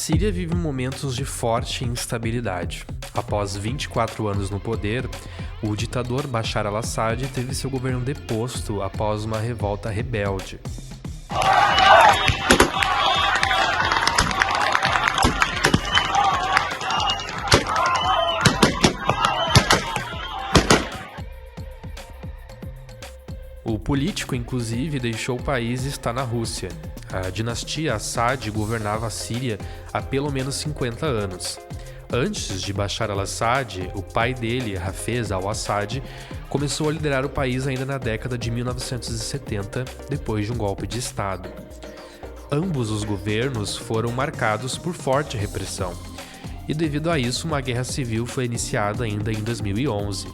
Síria vive momentos de forte instabilidade. Após 24 anos no poder, o ditador Bashar al-Assad teve seu governo deposto após uma revolta rebelde. O político, inclusive, deixou o país e está na Rússia. A dinastia Assad governava a Síria há pelo menos 50 anos. Antes de Bashar al-Assad, o pai dele, Hafez al-Assad, começou a liderar o país ainda na década de 1970, depois de um golpe de Estado. Ambos os governos foram marcados por forte repressão, e devido a isso uma guerra civil foi iniciada ainda em 2011.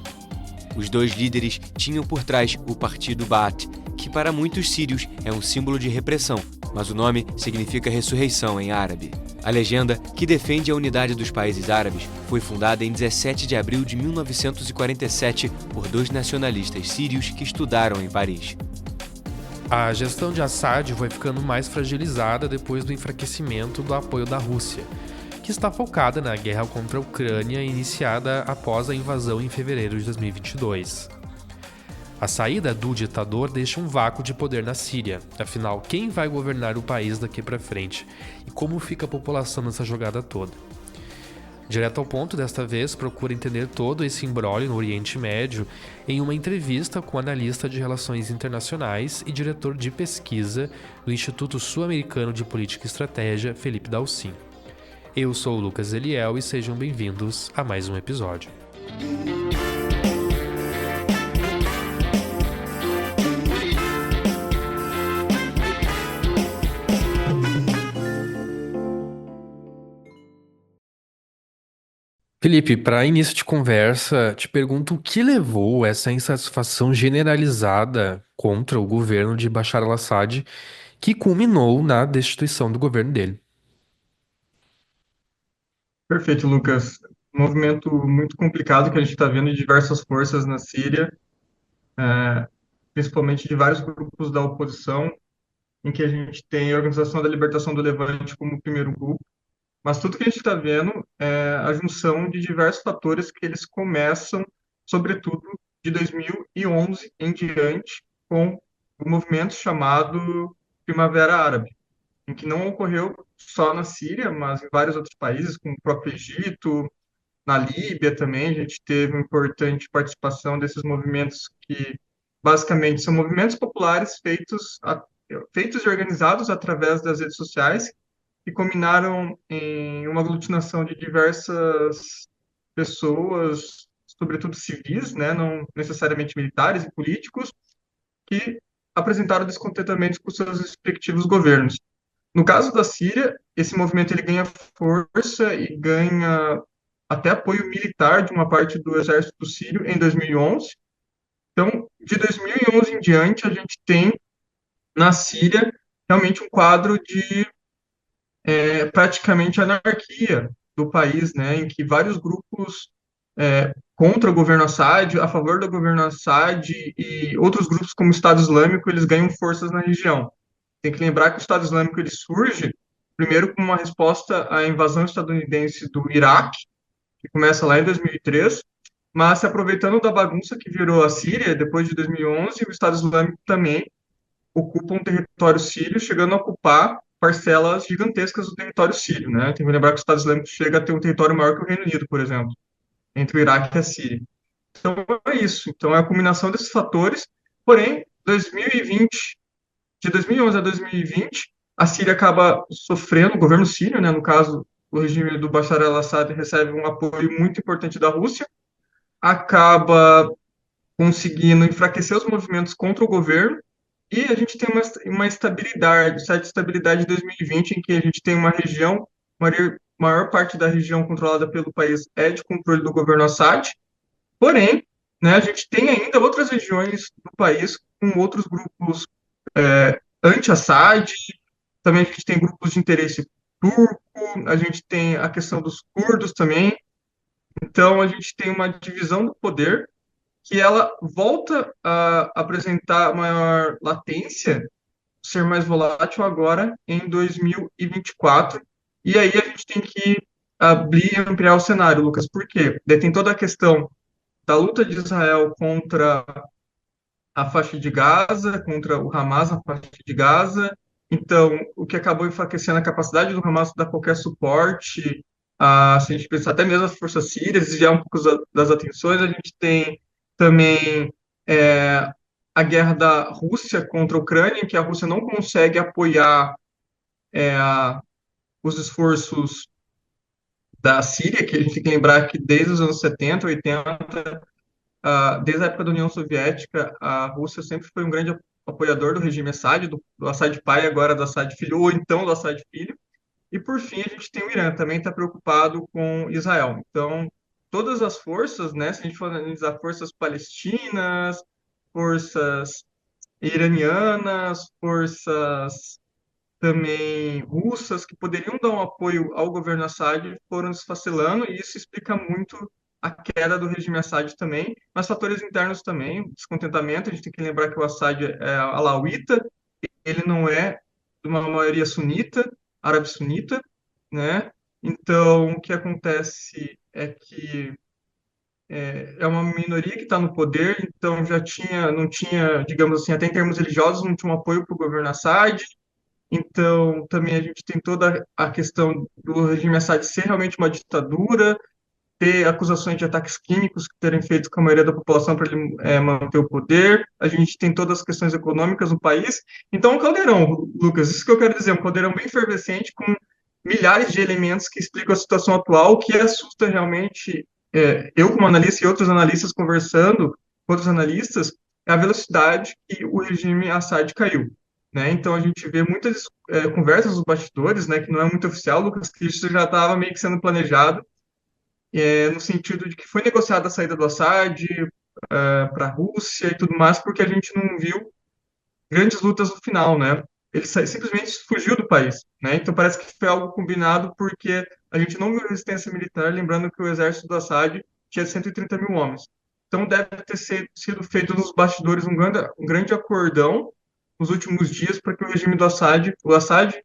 Os dois líderes tinham por trás o partido Baath, que para muitos sírios é um símbolo de repressão, mas o nome significa ressurreição em árabe. A legenda, que defende a unidade dos países árabes, foi fundada em 17 de abril de 1947 por dois nacionalistas sírios que estudaram em Paris. A gestão de Assad foi ficando mais fragilizada depois do enfraquecimento do apoio da Rússia, que está focada na guerra contra a Ucrânia iniciada após a invasão em fevereiro de 2022. A saída do ditador deixa um vácuo de poder na Síria. Afinal, quem vai governar o país daqui para frente? E como fica a população nessa jogada toda? Direto ao ponto, desta vez, procura entender todo esse imbróglio no Oriente Médio em uma entrevista com o analista de relações internacionais e diretor de pesquisa do Instituto Sul-Americano de Política e Estratégia, Felipe Dalcin. Eu sou o Lucas Eliel e sejam bem-vindos a mais um episódio. Felipe, para início de conversa, te pergunto o que levou essa insatisfação generalizada contra o governo de Bashar al-Assad, que culminou na destituição do governo dele. Perfeito, Lucas. Um movimento muito complicado que a gente está vendo de diversas forças na Síria, principalmente de vários grupos da oposição, em que a gente tem a Organização da Libertação do Levante como o primeiro grupo, mas tudo que a gente está vendo é a junção de diversos fatores que eles começam, sobretudo, de 2011 em diante, com o movimento chamado Primavera Árabe, em que não ocorreu só na Síria, mas em vários outros países, como o próprio Egito, na Líbia também, a gente teve uma importante participação desses movimentos que, basicamente, são movimentos populares feitos e organizados através das redes sociais, que culminaram em uma aglutinação de diversas pessoas, sobretudo civis, né, não necessariamente militares e políticos, que apresentaram descontentamento com seus respectivos governos. No caso da Síria, esse movimento ele ganha força e ganha até apoio militar de uma parte do exército sírio em 2011. Então, de 2011 em diante, a gente tem na Síria realmente um quadro de praticamente anarquia do país, né, em que vários grupos contra o governo Assad, a favor do governo Assad e outros grupos como o Estado Islâmico, eles ganham forças na região. Tem que lembrar que o Estado Islâmico ele surge primeiro como uma resposta à invasão estadunidense do Iraque, que começa lá em 2003, mas se aproveitando da bagunça que virou a Síria depois de 2011, o Estado Islâmico também ocupa um território sírio, chegando a ocupar parcelas gigantescas do território sírio, né? Tem que lembrar que o Estado Islâmico chega a ter um território maior que o Reino Unido, por exemplo, entre o Iraque e a Síria. Então é isso. Então é a combinação desses fatores. Porém, 2020 de 2011 a 2020, a Síria acaba sofrendo, o governo sírio, né, no caso, o regime do Bashar al-Assad recebe um apoio muito importante da Rússia, acaba conseguindo enfraquecer os movimentos contra o governo, e a gente tem uma estabilidade, certa estabilidade em 2020, em que a gente tem uma região, maior parte da região controlada pelo país é de controle do governo Assad, porém, né, a gente tem ainda outras regiões do país com outros grupos anti-Assad, também a gente tem grupos de interesse turco, a gente tem a questão dos curdos também, então a gente tem uma divisão do poder que ela volta a apresentar maior latência, ser mais volátil agora em 2024, E aí a gente tem que abrir e ampliar o cenário, Lucas, por quê? Daí tem toda a questão da luta de Israel contra a faixa de Gaza, contra o Hamas na faixa de Gaza. Então, o que acabou enfraquecendo a capacidade do Hamas dar qualquer suporte, se a gente pensar até mesmo as forças sírias, desviar um pouco das atenções, a gente tem também é, a guerra da Rússia contra a Ucrânia, em que a Rússia não consegue apoiar é, os esforços da Síria, que a gente tem que lembrar que desde os anos 70, 80, desde a época da União Soviética, a Rússia sempre foi um grande apoiador do regime Assad, do Assad pai, agora do Assad filho, ou então do Assad filho. E por fim, a gente tem o Irã, também está preocupado com Israel. Então, todas as forças, né, se a gente for analisar forças palestinas, forças iranianas, forças também russas que poderiam dar um apoio ao governo Assad foram desfacelando, e isso explica muito a queda do regime Assad também, mas fatores internos também, descontentamento. A gente tem que lembrar que o Assad é alauíta, ele não é de uma maioria sunita, árabe sunita, né? Então, o que acontece é que é uma minoria que está no poder, então já tinha, não tinha, digamos assim, até em termos religiosos, não tinha um apoio para o governo Assad. Então, também a gente tem toda a questão do regime Assad ser realmente uma ditadura, ter acusações de ataques químicos que terem feito com a maioria da população para ele manter o poder. A gente tem todas as questões econômicas no país. Então, um caldeirão, Lucas, isso que eu quero dizer, um caldeirão bem efervescente com milhares de elementos que explicam a situação atual, que assusta realmente eu como analista e outros analistas conversando com outros analistas, é a velocidade que o regime Assad caiu. Né? Então, a gente vê muitas conversas nos bastidores, né, que não é muito oficial, Lucas, que isso já estava meio que sendo planejado, no sentido de que foi negociada a saída do Assad para a Rússia e tudo mais, porque a gente não viu grandes lutas no final, né? Ele simplesmente fugiu do país, né? Então parece que foi algo combinado porque a gente não viu resistência militar, lembrando que o exército do Assad tinha 130 mil homens. Então deve ter sido feito nos bastidores um grande acordão nos últimos dias para que o regime do Assad,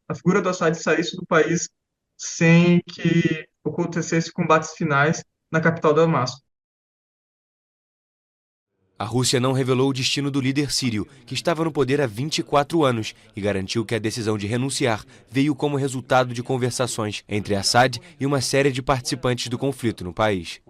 a figura do Assad saísse do país sem que acontecesse combates finais na capital Damasco. A Rússia não revelou o destino do líder sírio, que estava no poder há 24 anos, e garantiu que a decisão de renunciar veio como resultado de conversações entre Assad e uma série de participantes do conflito no país.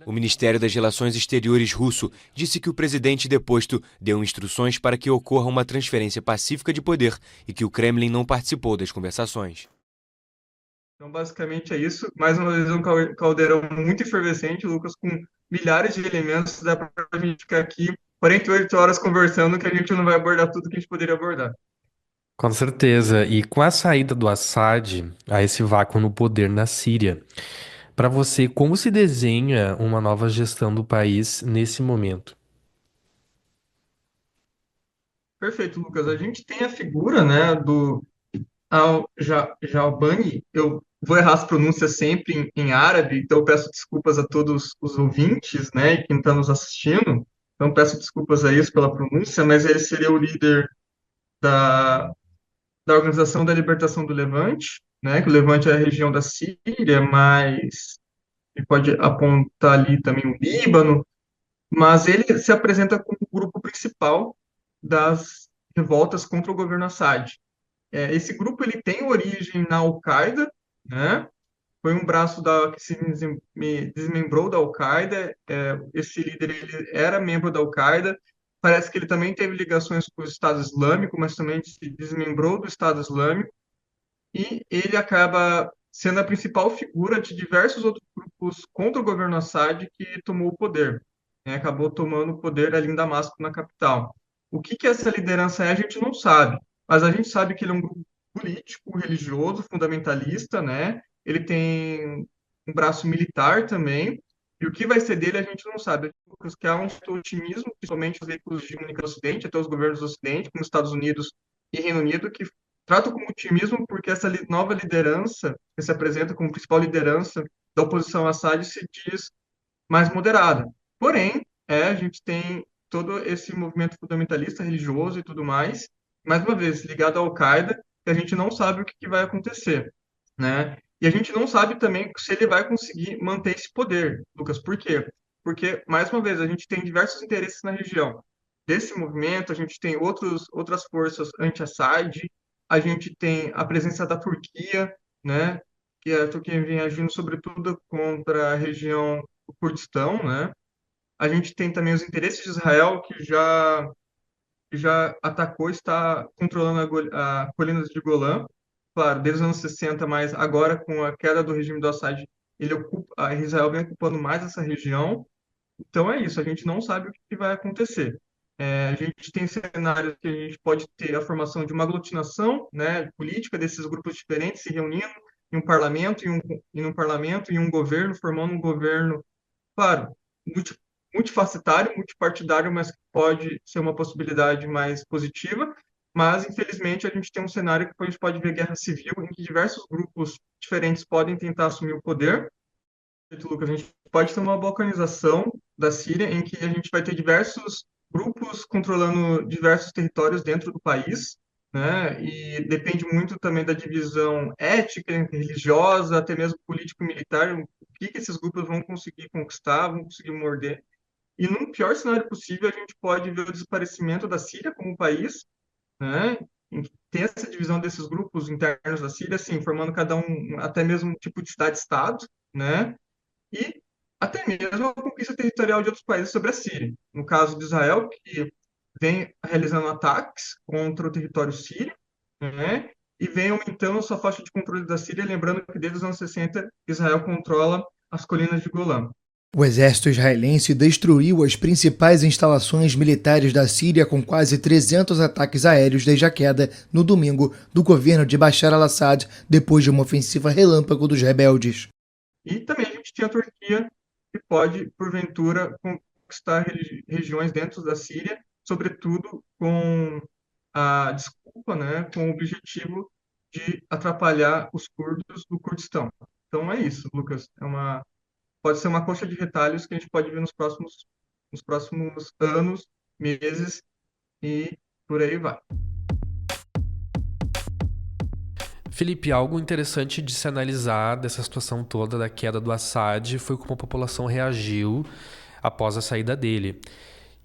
O Ministério das Relações Exteriores russo disse que o presidente deposto deu instruções para que ocorra uma transferência pacífica de poder e que o Kremlin não participou das conversações. Então, basicamente é isso. Mais uma vez, um caldeirão muito efervescente, Lucas, com milhares de elementos. Dá para a gente ficar aqui 48 horas conversando, que a gente não vai abordar tudo que a gente poderia abordar. Com certeza. E com a saída do Assad a esse vácuo no poder na Síria, para você, como se desenha uma nova gestão do país nesse momento? Perfeito, Lucas. A gente tem a figura, né, do Jalbani. Eu vou errar as pronúncias sempre em árabe, então eu peço desculpas a todos os ouvintes, né, e quem está nos assistindo. Então peço desculpas a isso pela pronúncia, mas ele seria o líder da da Organização da Libertação do Levante, né, que o Levante é a região da Síria, mas ele pode apontar ali também o Líbano, mas ele se apresenta como o grupo principal das revoltas contra o governo Assad. Esse grupo ele tem origem na Al-Qaeda, né? Foi um braço que se desmembrou da Al-Qaeda. Esse líder ele era membro da Al-Qaeda. Parece que ele também teve ligações com o Estado Islâmico, mas também se desmembrou do Estado Islâmico. E ele acaba sendo a principal figura de diversos outros grupos contra o governo Assad que tomou o poder, né? Acabou tomando o poder ali em Damasco, na capital. O que que essa liderança é, a gente não sabe, mas a gente sabe que ele é um grupo político, religioso, fundamentalista, né? Ele tem um braço militar também, e o que vai ser dele a gente não sabe. Lucas, que há um certo otimismo, principalmente os veículos de comunicação do Ocidente, até os governos do Ocidente, como Estados Unidos e Reino Unido, que trato com otimismo porque essa nova liderança, que se apresenta como principal liderança da oposição a Assad, se diz mais moderada. Porém, a gente tem todo esse movimento fundamentalista religioso e tudo mais uma vez, ligado à Al-Qaeda, que a gente não sabe o que vai acontecer, né? E E a gente não sabe também se ele vai conseguir manter esse poder, Lucas. Por quê? Porque, mais uma vez, a gente tem diversos interesses na região. Desse movimento, a gente tem outras forças anti-Assad, a gente tem a presença da Turquia, né? Que a Turquia vem agindo sobretudo contra a região do Kurdistão, né? A gente tem também os interesses de Israel, que já atacou, está controlando a colinas de Golã, claro, desde os anos 60, mas agora com a queda do regime do Assad, a Israel vem ocupando mais essa região. Então é isso, a gente não sabe o que vai acontecer. A gente tem cenários que a gente pode ter a formação de uma aglutinação, né, política desses grupos diferentes se reunindo em um parlamento, em um governo, formando um governo, claro, multi- multifacetário, multipartidário, mas que pode ser uma possibilidade mais positiva. Mas, infelizmente, a gente tem um cenário que a gente pode ver guerra civil, em que diversos grupos diferentes podem tentar assumir o poder. Lucas, a gente pode ter uma balcanização da Síria, em que a gente vai ter diversos grupos controlando diversos territórios dentro do país, né? E depende muito também da divisão étnica, religiosa, até mesmo político-militar, o que esses grupos vão conseguir conquistar, vão conseguir morder. E num pior cenário possível, a gente pode ver o desaparecimento da Síria como país, né? Tem essa divisão desses grupos internos da Síria, assim, formando cada um até mesmo um tipo de Estado-Estado, né? E até mesmo a conquista territorial de outros países sobre a Síria. No caso de Israel, que vem realizando ataques contra o território sírio, né? E vem aumentando sua faixa de controle da Síria, lembrando que desde os anos 60 Israel controla as colinas de Golã. O exército israelense destruiu as principais instalações militares da Síria com quase 300 ataques aéreos desde a queda, no domingo, do governo de Bashar al-Assad, depois de uma ofensiva relâmpago dos rebeldes. E também a gente tem a Turquia, que pode, porventura, conquistar regiões dentro da Síria, sobretudo com a desculpa, né, com o objetivo de atrapalhar os curdos do Kurdistão. Então é isso, Lucas. Pode ser uma coxa de retalhos que a gente pode ver nos próximos anos, meses e por aí vai. Felipe, algo interessante de se analisar dessa situação toda da queda do Assad foi como a população reagiu após a saída dele.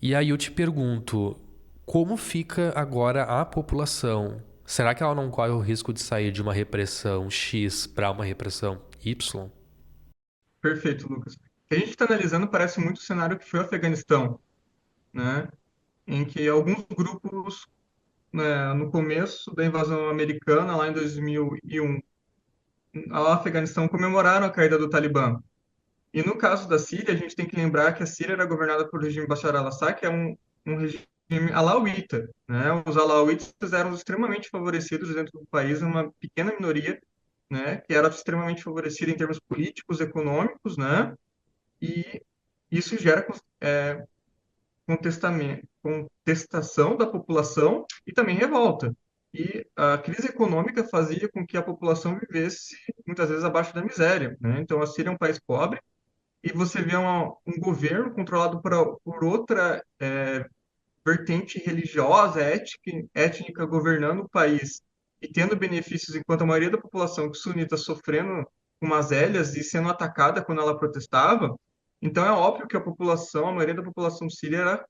E aí eu te pergunto, como fica agora a população? Será que ela não corre o risco de sair de uma repressão X para uma repressão Y? Perfeito, Lucas. O que a gente está analisando parece muito o cenário que foi o Afeganistão, né? Em que alguns grupos, né, no começo da invasão americana, lá em 2001, lá no Afeganistão comemoraram a caída do Talibã. E no caso da Síria, a gente tem que lembrar que a Síria era governada pelo regime Bashar al-Assad, que é um regime alauíta, né? Os alauítas eram extremamente favorecidos dentro do país, uma pequena minoria, né, que era extremamente favorecida em termos políticos, econômicos, né? E isso gera contestação da população e também revolta. E a crise econômica fazia com que a população vivesse muitas vezes abaixo da miséria, né? Então a Síria é um país pobre e você vê um governo controlado por outra vertente religiosa, étnica governando o país e tendo benefícios, enquanto a maioria da população sunita sofrendo com mazelas e sendo atacada quando ela protestava. Então é óbvio que a maioria da população síria era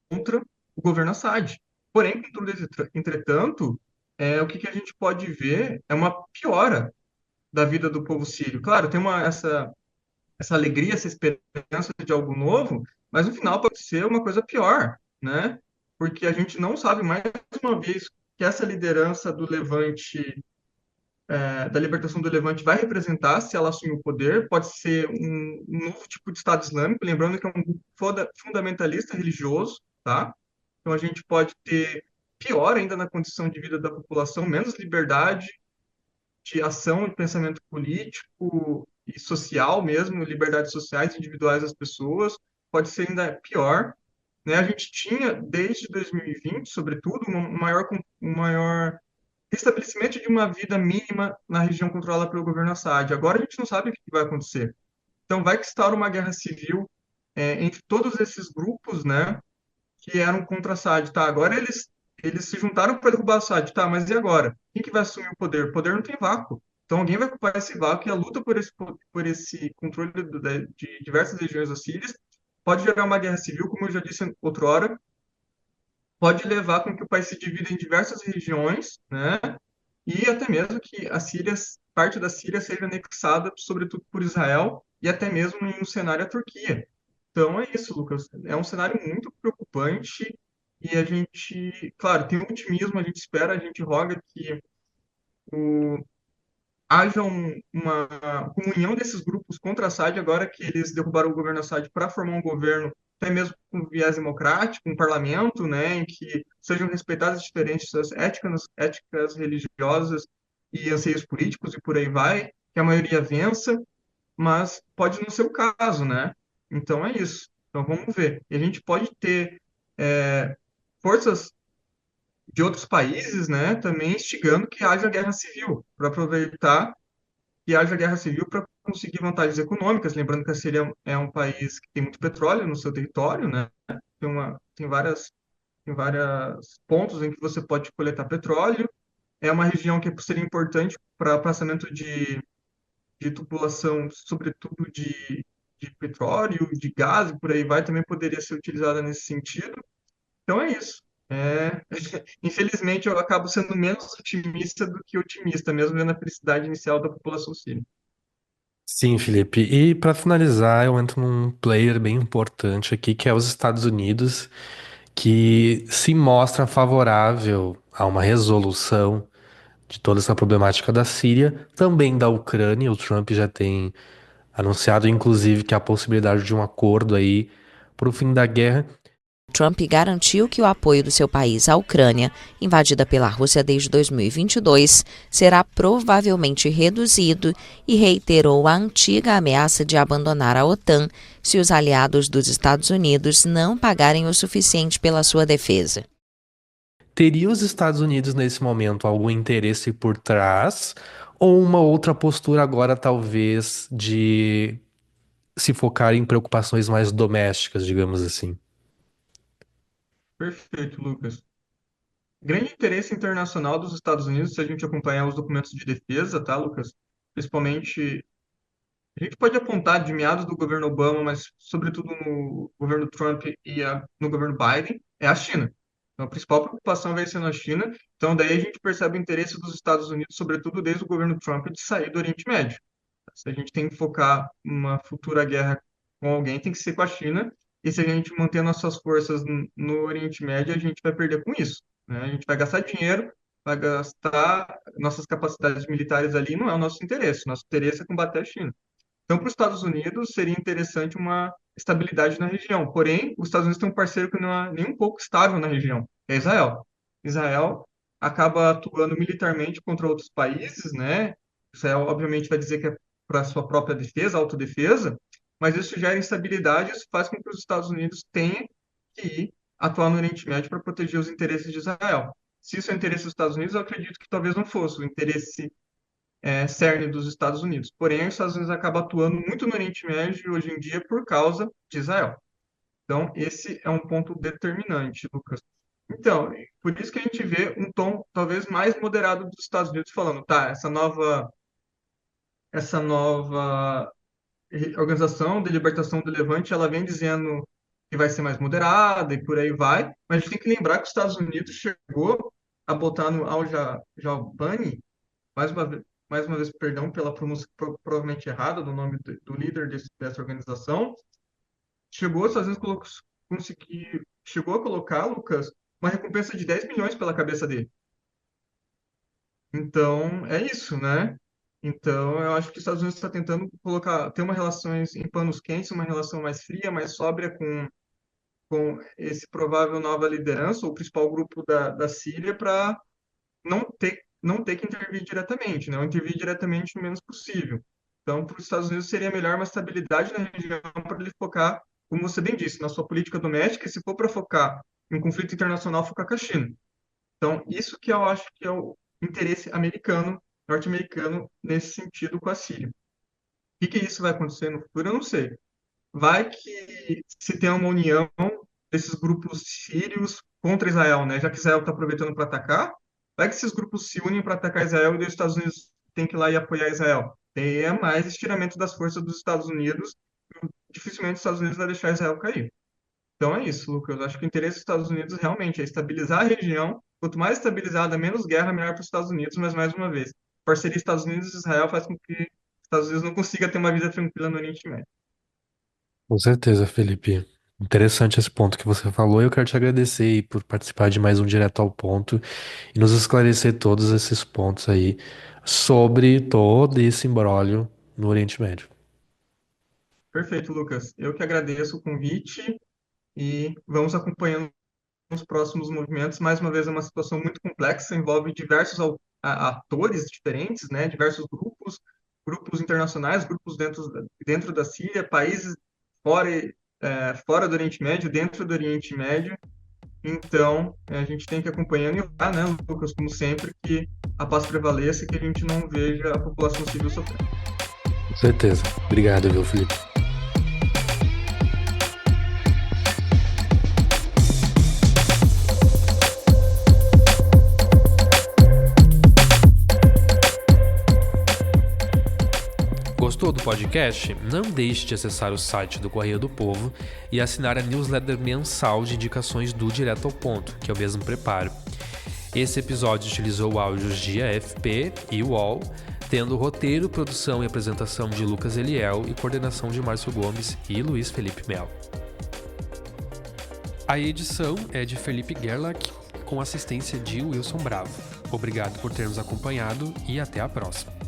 contra o governo Assad. Porém, contudo, entretanto, o que a gente pode ver é uma piora da vida do povo sírio. Claro, tem essa alegria, essa esperança de algo novo, mas no final pode ser uma coisa pior, né? Porque a gente não sabe mais uma vez que essa liderança do Levante, da libertação do Levante, vai representar se ela assumir o poder. Pode ser um novo tipo de Estado Islâmico, lembrando que é um grupo fundamentalista religioso, tá? Então a gente pode ter pior ainda na condição de vida da população, menos liberdade de ação e pensamento político e social mesmo, liberdades sociais individuais das pessoas, pode ser ainda pior, né? A gente tinha, desde 2020, sobretudo, um maior estabelecimento de uma vida mínima na região controlada pelo governo Assad. Agora a gente não sabe o que vai acontecer. Então vai que instaura uma guerra civil entre todos esses grupos, né, que eram contra Assad, tá? Agora eles se juntaram para derrubar Assad, tá? Mas e agora? Quem que vai assumir o poder? O poder não tem vácuo. Então, alguém vai ocupar esse vácuo e a luta por esse controle de diversas regiões da Síria pode gerar uma guerra civil, como eu já disse outrora, pode levar com que o país se divida em diversas regiões, né? E até mesmo que a Síria, parte da Síria seja anexada, sobretudo por Israel, e até mesmo em um cenário a Turquia. Então é isso, Lucas. É um cenário muito preocupante e a gente, claro, tem um otimismo, a gente espera, a gente roga que o, haja uma comunhão desses grupos contra Assad, agora que eles derrubaram o governo Assad para formar um governo até mesmo com viés democrático, um parlamento, né, em que sejam respeitadas as diferenças éticas, religiosas e anseios políticos e por aí vai, que a maioria vença, mas pode não ser o caso, né? Então é isso. Então vamos ver. E a gente pode ter forças de outros países, né, também instigando que haja guerra civil, para aproveitar que haja guerra civil para conseguir vantagens econômicas. Lembrando que a Síria é um país que tem muito petróleo no seu território, né? Tem vários pontos em que você pode coletar petróleo. É uma região que seria importante para passamento de tubulação, sobretudo de petróleo, de gás, e por aí vai, também poderia ser utilizada nesse sentido. Então é isso. Infelizmente, eu acabo sendo menos otimista do que otimista, mesmo vendo a felicidade inicial da população síria. Sim, Felipe. E para finalizar, eu entro num player bem importante aqui, que é os Estados Unidos, que se mostra favorável a uma resolução de toda essa problemática da Síria, também da Ucrânia. O Trump já tem anunciado, inclusive, que há a possibilidade de um acordo aí para o fim da guerra. Trump garantiu que o apoio do seu país à Ucrânia, invadida pela Rússia desde 2022, será provavelmente reduzido e reiterou a antiga ameaça de abandonar a OTAN se os aliados dos Estados Unidos não pagarem o suficiente pela sua defesa. Teria os Estados Unidos nesse momento algum interesse por trás ou uma outra postura agora talvez de se focar em preocupações mais domésticas, digamos assim? Perfeito, Lucas. Grande interesse internacional dos Estados Unidos, se a gente acompanhar os documentos de defesa, tá, Lucas? Principalmente, a gente pode apontar de meados do governo Obama, mas sobretudo no governo Trump e no governo Biden, é a China. Então, a principal preocupação vai ser na China. Então, daí a gente percebe o interesse dos Estados Unidos, sobretudo desde o governo Trump, de sair do Oriente Médio. Se a gente tem que focar uma futura guerra com alguém, tem que ser com a China. E se a gente manter nossas forças no Oriente Médio, a gente vai perder com isso, né? A gente vai gastar dinheiro, vai gastar nossas capacidades militares ali, não é o nosso interesse. Nosso interesse é combater a China. Então, para os Estados Unidos, seria interessante uma estabilidade na região. Porém, os Estados Unidos têm um parceiro que não é nem um pouco estável na região, que é Israel. Israel acaba atuando militarmente contra outros países, né? Israel, obviamente, vai dizer que é para sua própria defesa, autodefesa, mas isso gera instabilidade e isso faz com que os Estados Unidos tenham que ir atuar no Oriente Médio para proteger os interesses de Israel. Se isso é o interesse dos Estados Unidos, eu acredito que talvez não fosse o interesse cerne dos Estados Unidos. Porém, os Estados Unidos acabam atuando muito no Oriente Médio hoje em dia por causa de Israel. Então, esse é um ponto determinante, Lucas. Então, por isso que a gente vê um tom talvez mais moderado dos Estados Unidos falando, tá, essa nova Organização de Libertação do Levante, ela vem dizendo que vai ser mais moderada e por aí vai, mas a gente tem que lembrar que os Estados Unidos chegou a botar no Al-Jabani, mais uma vez, perdão pela pronúncia provavelmente errada do nome do líder dessa organização, chegou, às vezes, chegou a colocar, Lucas, uma recompensa de 10 milhões pela cabeça dele. Então, é isso, né? Então, eu acho que os Estados Unidos está tentando ter uma relações em panos quentes, uma relação mais fria, mais sóbria com esse provável nova liderança, ou o principal grupo da Síria, para não ter que intervir diretamente, né? Ou intervir diretamente o menos possível. Então, para os Estados Unidos seria melhor uma estabilidade na região para ele focar, como você bem disse, na sua política doméstica, e se for para focar em um conflito internacional, focar com a China. Então, isso que eu acho que é o interesse americano, norte-americano, nesse sentido com a Síria. O que isso vai acontecer no futuro, eu não sei. Vai que se tem uma união desses grupos sírios contra Israel, né? Já que Israel está aproveitando para atacar, vai que esses grupos se unem para atacar Israel e os Estados Unidos tem que ir lá e apoiar Israel. É mais estiramento das forças dos Estados Unidos. Dificilmente os Estados Unidos vai deixar Israel cair. Então é isso, Lucas. Eu acho que o interesse dos Estados Unidos realmente é estabilizar a região. Quanto mais estabilizada, menos guerra, melhor para os Estados Unidos. Mas, mais uma vez, parceria Estados Unidos e Israel faz com que os Estados Unidos não consiga ter uma vida tranquila no Oriente Médio. Com certeza, Felipe. Interessante esse ponto que você falou. Eu quero te agradecer aí por participar de mais um Direto ao Ponto e nos esclarecer todos esses pontos aí sobre todo esse imbróglio no Oriente Médio. Perfeito, Lucas. Eu que agradeço o convite e vamos acompanhando os próximos movimentos. Mais uma vez, é uma situação muito complexa, envolve diversos atores diferentes, né? Diversos grupos, grupos internacionais, grupos dentro da Síria, países fora, fora do Oriente Médio, dentro do Oriente Médio. Então, a gente tem que ir acompanhando e orar, né, Lucas, como sempre, que a paz prevaleça e que a gente não veja a população civil sofrendo. Com certeza. Obrigado, viu, Felipe? Gostou do podcast? Não deixe de acessar o site do Correio do Povo e assinar a newsletter mensal de indicações do Direto ao Ponto, que eu mesmo preparo. Esse episódio utilizou áudios de AFP e UOL, tendo roteiro, produção e apresentação de Lucas Eliel e coordenação de Márcio Gomes e Luiz Felipe Melo. A edição é de Felipe Gerlach, com assistência de Wilson Bravo. Obrigado por ter nos acompanhado e até a próxima.